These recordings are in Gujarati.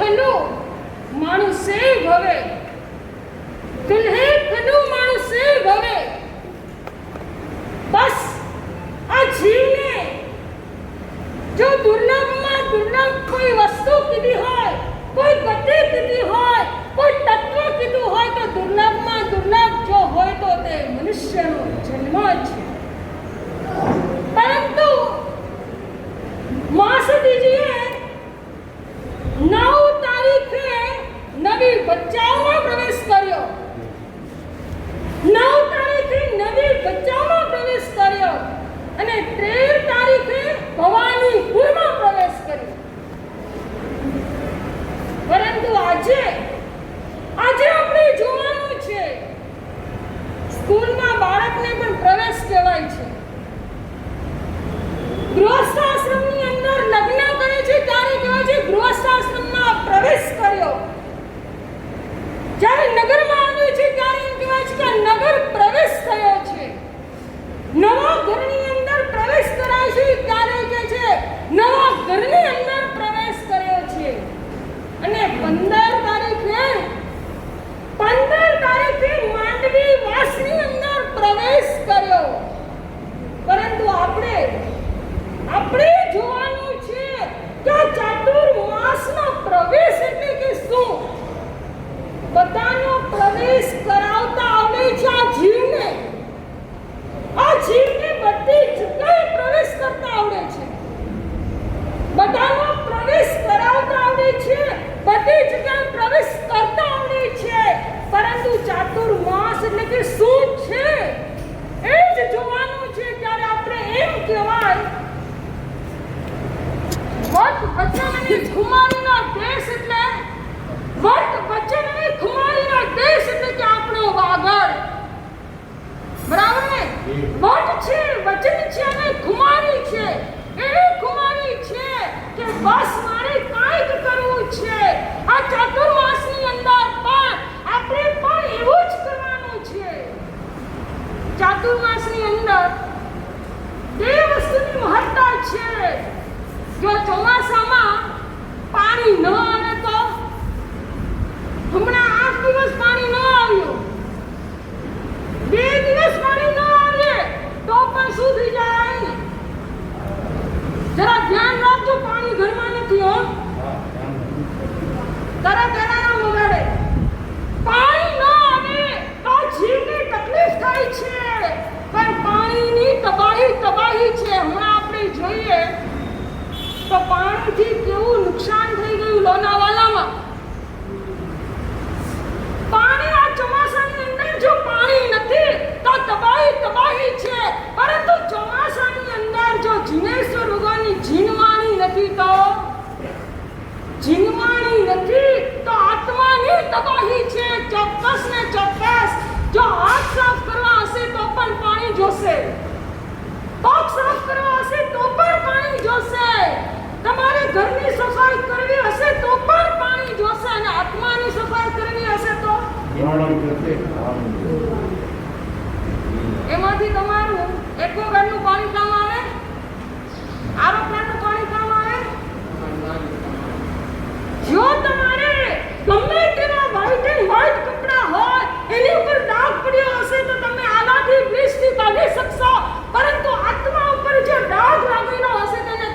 ખલું માણસે ભવે, તિલ્હે ખલું માણસે ભવે. બસ આ જીવને જો દુર્લભમાં દુર્લભ કોઈ વસ્તુ કીધી હોય, કોઈ ગતિ કીધી હોય, કોઈ તત્વ કીધું હોય તો દુર્લભમાં દુર્લભ જો હોય તો તે મનુષ્યનો જન્મ છે. પરંતુ માસદીજીએ 9 તારીખે નવી બચ્ચાઓમાં પ્રવેશ કર્યો. 9 તારીખે નવી બચ્ચાઓમાં પ્રવેશ કર્યો અને 13 તારીખે ભવાનીપુરમાં પ્રવેશ કર્યો. પરંતુ આજે આપણે જોવાનું છે, સ્કૂલમાં બાળકને પણ પ્રવેશ કહેવાય છે. ગૃહસ્થાશ્રમની અંદર લગ્ન કરે છે ત્યારે કહેવાય છે ગૃહસ્થાશ્રમમાં પ્રવેશ કર્યો. જ્યારે નગરમાં આવ્યું છે ત્યારે એમ કહેવાય છે કે નગર પ્રવેશ થયો છે. નવા ઘરની અંદર પ્રવેશ કરાય છે ત્યારે કહે છે નવા ઘરની અંદર પ્રવેશ કર્યો છે. અને 15 તારીખે માંડવી વાસની અંદર પ્રવેશ કર્યો. પરંતુ આપણે જોવાનું છે કે ચાતુર્માસનો પ્રવેશ એટલે કે શું? બધાનો પ્રવેશ કરાવતા આવડે છે આ જીવને. આ જીવને બધી જગ્યાએ પ્રવેશ કરતા આવડે છે. બધાનો પ્રવેશ કરાવતા આવડે છે, બધી જગ્યાએ પ્રવેશ કરતા આવડે છે. પરંતુ ચાતુર્માસ એટલે કે શું છે એ જ જોવાનું છે. ત્યારે આપણે એમ કહેવાય વટ વચન અને ખુમારીનો દેશ એટલે વટ વચન અને ખુમારીનો દેશ એટલે કે આપણો વાગડ. બરાબર ને? વટ છે, વચન છે અને ખુમારી છે. એવી ખુમારી છે કે બસ મારે કાંઈક કરવું છે. આ ચાતુર્માસની અંદર પણ આપણે પણ એવું જ કરવાનું છે. ચાતુર્માસની અંદર બે વસ્તુની મહત્તા છે. જો ચોમાસામાં પાણી ન આવે તો, હમણાં 8 દિવસ પાણી ન આવ્યું, 2 દિવસ પાણી ન આવે તો પણ શું થઈ જાય? જરા ધ્યાન રાખજો, પાણી ઘરમાં નથી હો. તરત એલાર્મ વગાડે. પાણી ન આવે તો જીવને તકલીફ થાય છે. પણ પાણીની તબાહી છે. હમણાં આપણે જોઈએ તો પાણીથી કેવું નુકસાન થઈ ગયું લોનાવાલામાં. પાણી આ ચોમાસાની અંદર જો પાણી નથી તો તબાહી છે. પરંતુ ચોમાસાની અંદર જો જીનેશ્વર ભગવાનની જીનવાણી નથી તો આત્માની તબાહી છે. ચોક્કસ ને ચોક્કસ જો હાથ સાફ કરવા હશે તો પણ પાણી જોશે, પગ સાફ કરવા હશે તો પણ પાણી જોશે, તમારે ઘરની સફાઈ કરવી હશે તો પણ પાણી જોશે, અને આત્માની સફાઈ કરવી હશે તો એમાંથી તમારું એક્વાગાર્ડનું પાણી કામ આવે, આરો પ્લાન્ટનું પાણી કામ આવે. જો તમારે ગમે તેવા વ્હાઈટ કપડા હોય એની ઉપર ડાઘ પડ્યો હશે તો તમે આનાથી બ્લીચથી કાઢી શકશો. પરંતુ આત્મા ઉપર જે ડાઘ લાગેલો હશે તેને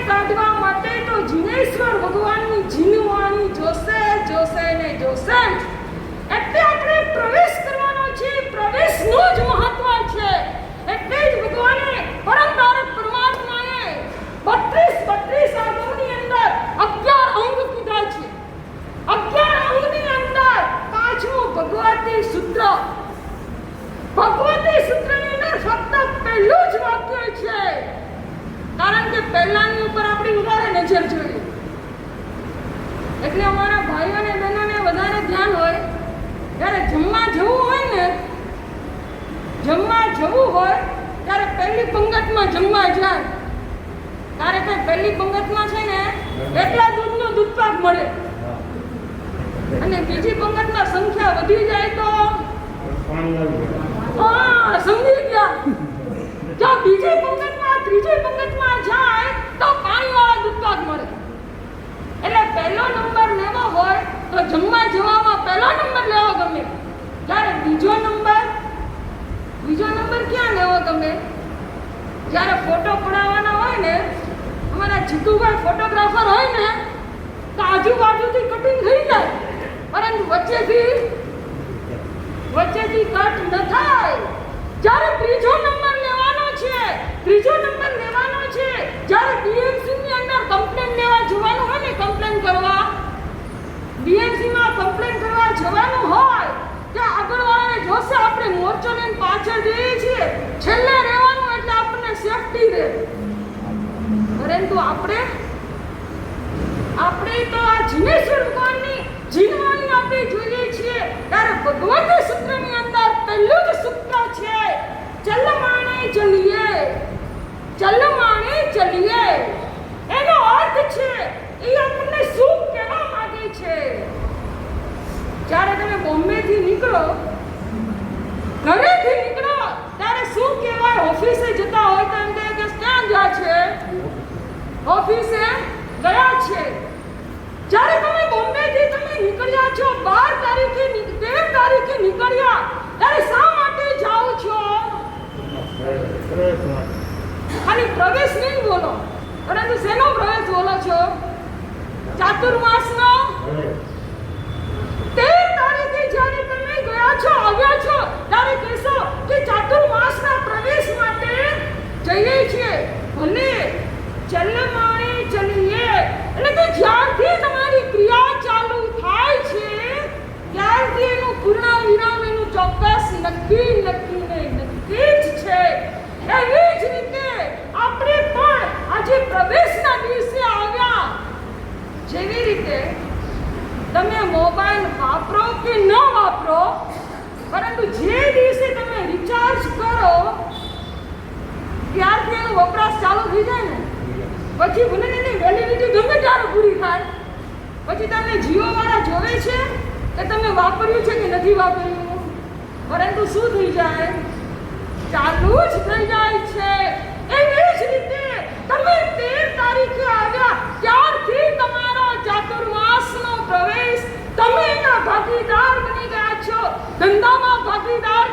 કાઢવા માટે તો જીનેશ્વર ભગવાનની જીનવાણી જોશે ને જોશે. એટલે આપણે પ્રવેશ કરવાનો છે. પ્રવેશનું જ મહત્વ છે. એટલે જ ભગવાને પરમ તારક પરમાત્માએ 32 અંગોની અંદર 11 અંગ કીધા છે. 11 અંગની અંદર પાંચમું ભગવતી સૂત્ર. ભગવતી સૂત્રની અંદર ફક્ત પહેલું જ વાક્ય છે. કારણ કે પહેલાની ઉપર આપણી વધારે નજર જોઈએ. એટલે અમારા ભાઈઓ અને બહેનોને વધારે ધ્યાન હોય ત્યારે જમવા જવું હોય ત્યારે પહેલી પંગતમાં જમવા જાય. કારણ કે પહેલી પંગતમાં છે ને એટલા દૂધનો દૂધપાક મળે, અને બીજી પંગતમાં સંખ્યા વધી જાય તો સમજી ગયા. જો બીજી પંગતમાં ત્રીજી પંગતમાં જાય તો પાણીવાળા દૂધપાક મળે. બીજો નંબર ક્યાં લેવો તમે? જ્યારે ફોટો પડાવવાના હોય ને, અમારા જીતુભાઈ ફોટોગ્રાફર હોય ને, તો આજુબાજુથી કટિંગ થઈ જાય, પરંતુ વચ્ચેથી કટ ન થાય. જ્યારે ત્રીજો નંબર લેવાનો છે, જ્યારે બીએમસી ની અંદર કમ્પ્લેન લેવા જવાનું હોય ને, કમ્પ્લેન કરવા બીએમસી માં કમ્પ્લેન કરવા જવાનું હોય, ત્યાં આગળવાળાને જોશે આપણે મોરચો લઈને પાછળ જઈએ છીએ, છેલ્લે રહેવાનું એટલે આપણને સેફટી રહે. પરંતુ આપણે તો આ જીનેશ્વર ભગવાનની જીનવાણી આપણે જોઈએ છીએ. ત્યારે ભગવત સૂત્રની અંદર પહેલું જ સૂત્ર છે, ચલમાણે ચલીએ. એનો અર્થ છે એ આપણને શું કહેવા માંગે છે? જ્યારે તમે બોમ્બેથી નીકળો, ઘરેથી નીકળો, ત્યારે શું કહેવાય? ઓફિસે જતા હોય તો એમ કહે કે ક્યાં ગયા છે? ઓફિસે ગયા છે. જ્યારે તમે બોમ્બેથી નીકળ્યા છો, 12 તારીખે 13 તારીખે નીકળ્યા, ત્યારે શા માટે જાઓ છો? ખાલી પ્રવેશ નહીં બોલો, પરંતુ શેનો પ્રવેશ બોલો છો? ચાતુર્માસનો. 13 તારીખે જ્યારે તમે ગયા છો, આવ્યા છો, ત્યારે કહેશો કે ચાતુર્માસના પ્રવેશ માટે જઈએ છીએ. ભલે ચલમાણે ચલીએ, એટલે કે જ્યારથી તમારી ક્રિયા ચાલુ થાય છે, ત્યારથી એનું પૂર્ણ વિરામ એનું ચોક્કસ નક્કી જ છે. એવી જ રીતે આપણે પણ આજે પ્રવેશના દિવસે આવ્યા. જેવી રીતે તમે મોબાઈલ વાપરો કે ન વાપરો, પરંતુ જે દિવસે તમે રિચાર્જ કરો ત્યારથી એનો વપરાશ ચાલુ થઈ જાય ને, પછી ભલે એની વેલિડિટી ગમે ત્યારે પૂરી થાય, પછી તમને જીઓ વાળા જોવે છે કે તમે વાપર્યું છે કે નથી વાપર્યું, પરંતુ શું થઈ જાય? ચાલુ જ થઈ જાય છે. એવી જ રીતે તમે 13 તારીખે આવ્યા, ત્યારથી તમારો ચાતુર્માસનો પ્રવેશ, તમે એના ભાગીદાર બની ગયા છો. ધંધામાં ભાગીદાર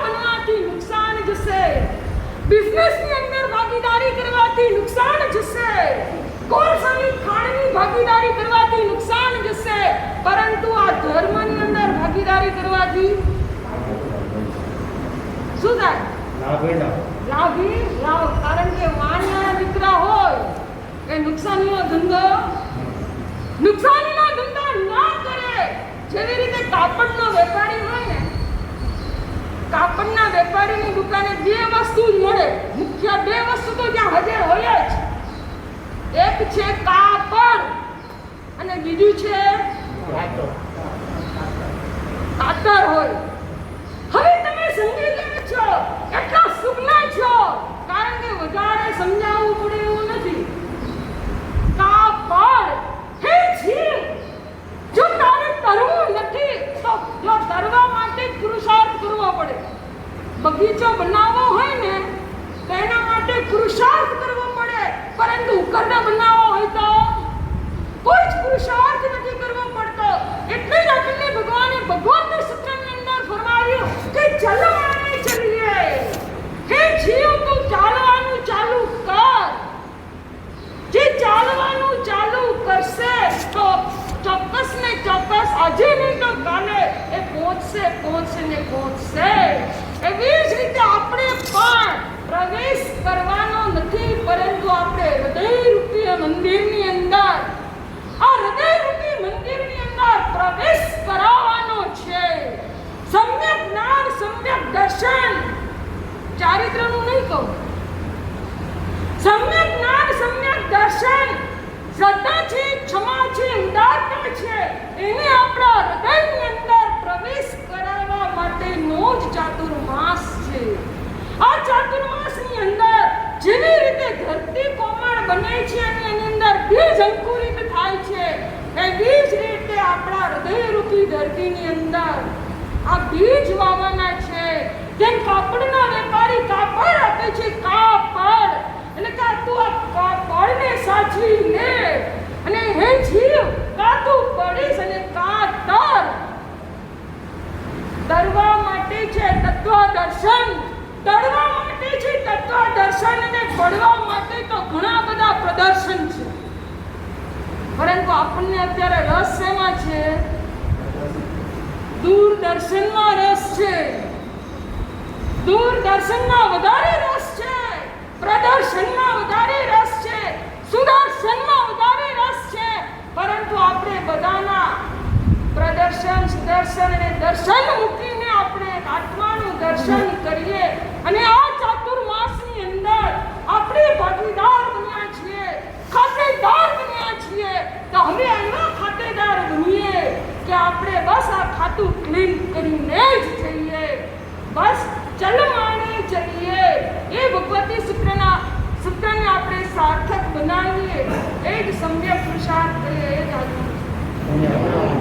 બનવાથી નુકસાન જશે, બિઝનેસની અંદર ભાગીદારી કરવાથી નુકસાન જશે, કોલસાની ખાણની ભાગીદારી કરવાથી નુકસાન જશે, પરંતુ આ ધર્મની અંદર ભાગીદારી કરવાથી શું થાય? લાભી લાભ. કારણ કે વાણિયાના દીકરા હોય એ નુકસાનીનો ધંધો ના કરે. જેવી રીતે કાપડનો વેપારી હોય ને, કાપડના વેપારીની દુકાને 2 વસ્તુ જ મળે, મુખ્ય 2 વસ્તુ તો ત્યાં હાજર હોય જ. એક છે કાપડ અને બીજું છે કાતર હોય. હવે તમે સમજી ગયા છો, એટલા સુજ્ઞ છો, કારણ કે વધારે સમજાવવું પડે એવું નથી. કાપડ હે જીવ, જો તારે તરવું નથી તો જો તરવા માટે પુરુષાર્થ કરવો પડે. બગીચો બનાવવો હોય ને તો એના માટે પુરુષાર્થ કરવો પડે, પરંતુ ઉકરડા બનાવવો હોય તો કોઈ જ પુરુષાર્થ નથી કરવો પડતો. એટલે જ આપણને ભગવાને ભગવાનના સૂત્રની અંદર ફરમાવ્યું કે ચલમાણે ચલીએ. હે જીવ, તું ચાલવાનું ચાલુ કર. જે ચાલવાનું ચાલુ કરશે તો ચોક્કસ ને ચોક્કસ, આજે નહીં તો કાલે એ પહોંચશે. એવી જ રીતે આપણે પણ પ્રવેશ કરવાનો નથી, પરંતુ આપણે હૃદયરૂપી મંદિરની અંદર, આ હૃદયરૂપી મંદિરની અંદર પ્રવેશ કરાવવાનો છે. સમ્યક જ્ઞાન, સમ્યક દર્શન, ચારિત્રનું નહીં કહું, સમ્યક જ્ઞાન, સમ્યક દર્શન, શ્રદ્ધા છે, ક્ષમા છે, ઉદારતા છે, એને આપણા હૃદયની અંદર પ્રવેશ કરાવવા માટેનો જ ચાતુર્માસ છે. આ ચાતુર્માસની અંદર જેવી રીતે ધરતી કોમળ બને છે અને એની અંદર બીજ અંકુરિત થાય છે, એવી જ રીતે આપણા હૃદયરૂપી ધરતીની અંદર આ બીજ વાવવાના છે. જેમ કાપડના વેપારી કાપડ આપે છે, કાપડ એટલે કે તું આ કાપડને સાચવી લે, અને હે જીવ, કા તું પડીશ અને કા તર. તરવા માટે છે તત્વ દર્શન, તરવા માટે છે તત્વ દર્શન, અને પડવા માટે તો ઘણા બધા પ્રદર્શન છે. પરંતુ આપણને અત્યારે રસ શેમાં છે? દૂરદર્શનમાં રસ છે. દૂરદર્શનમાં વધારે રસ છે, પ્રદર્શનમાં વધારે રસ છે, સુદર્શનમાં વધારે રસ છે. પરંતુ આપણે બધાના પ્રદર્શન, સુદર્શન અને દર્શન મૂકીને આપણે આત્માનું દર્શન કરીએ અને આ ચાતુર્માસની અંદર આપણે ભાગીદાર બન્યા છીએ, ખાતેદાર બન્યા છીએ. તો હવે એવા ખાતેદાર બનીએ કે આપણે બસ આ ખાતું ક્લીન કરીને જ જઈએ, બસ ચલમાણે ચલીએ. એ ભગવતી સૂત્રને આપણે સાર્થક બનાવીએ. એ જ સમ્યક પુરુષાર્થ કરીએ. એ જ આજનું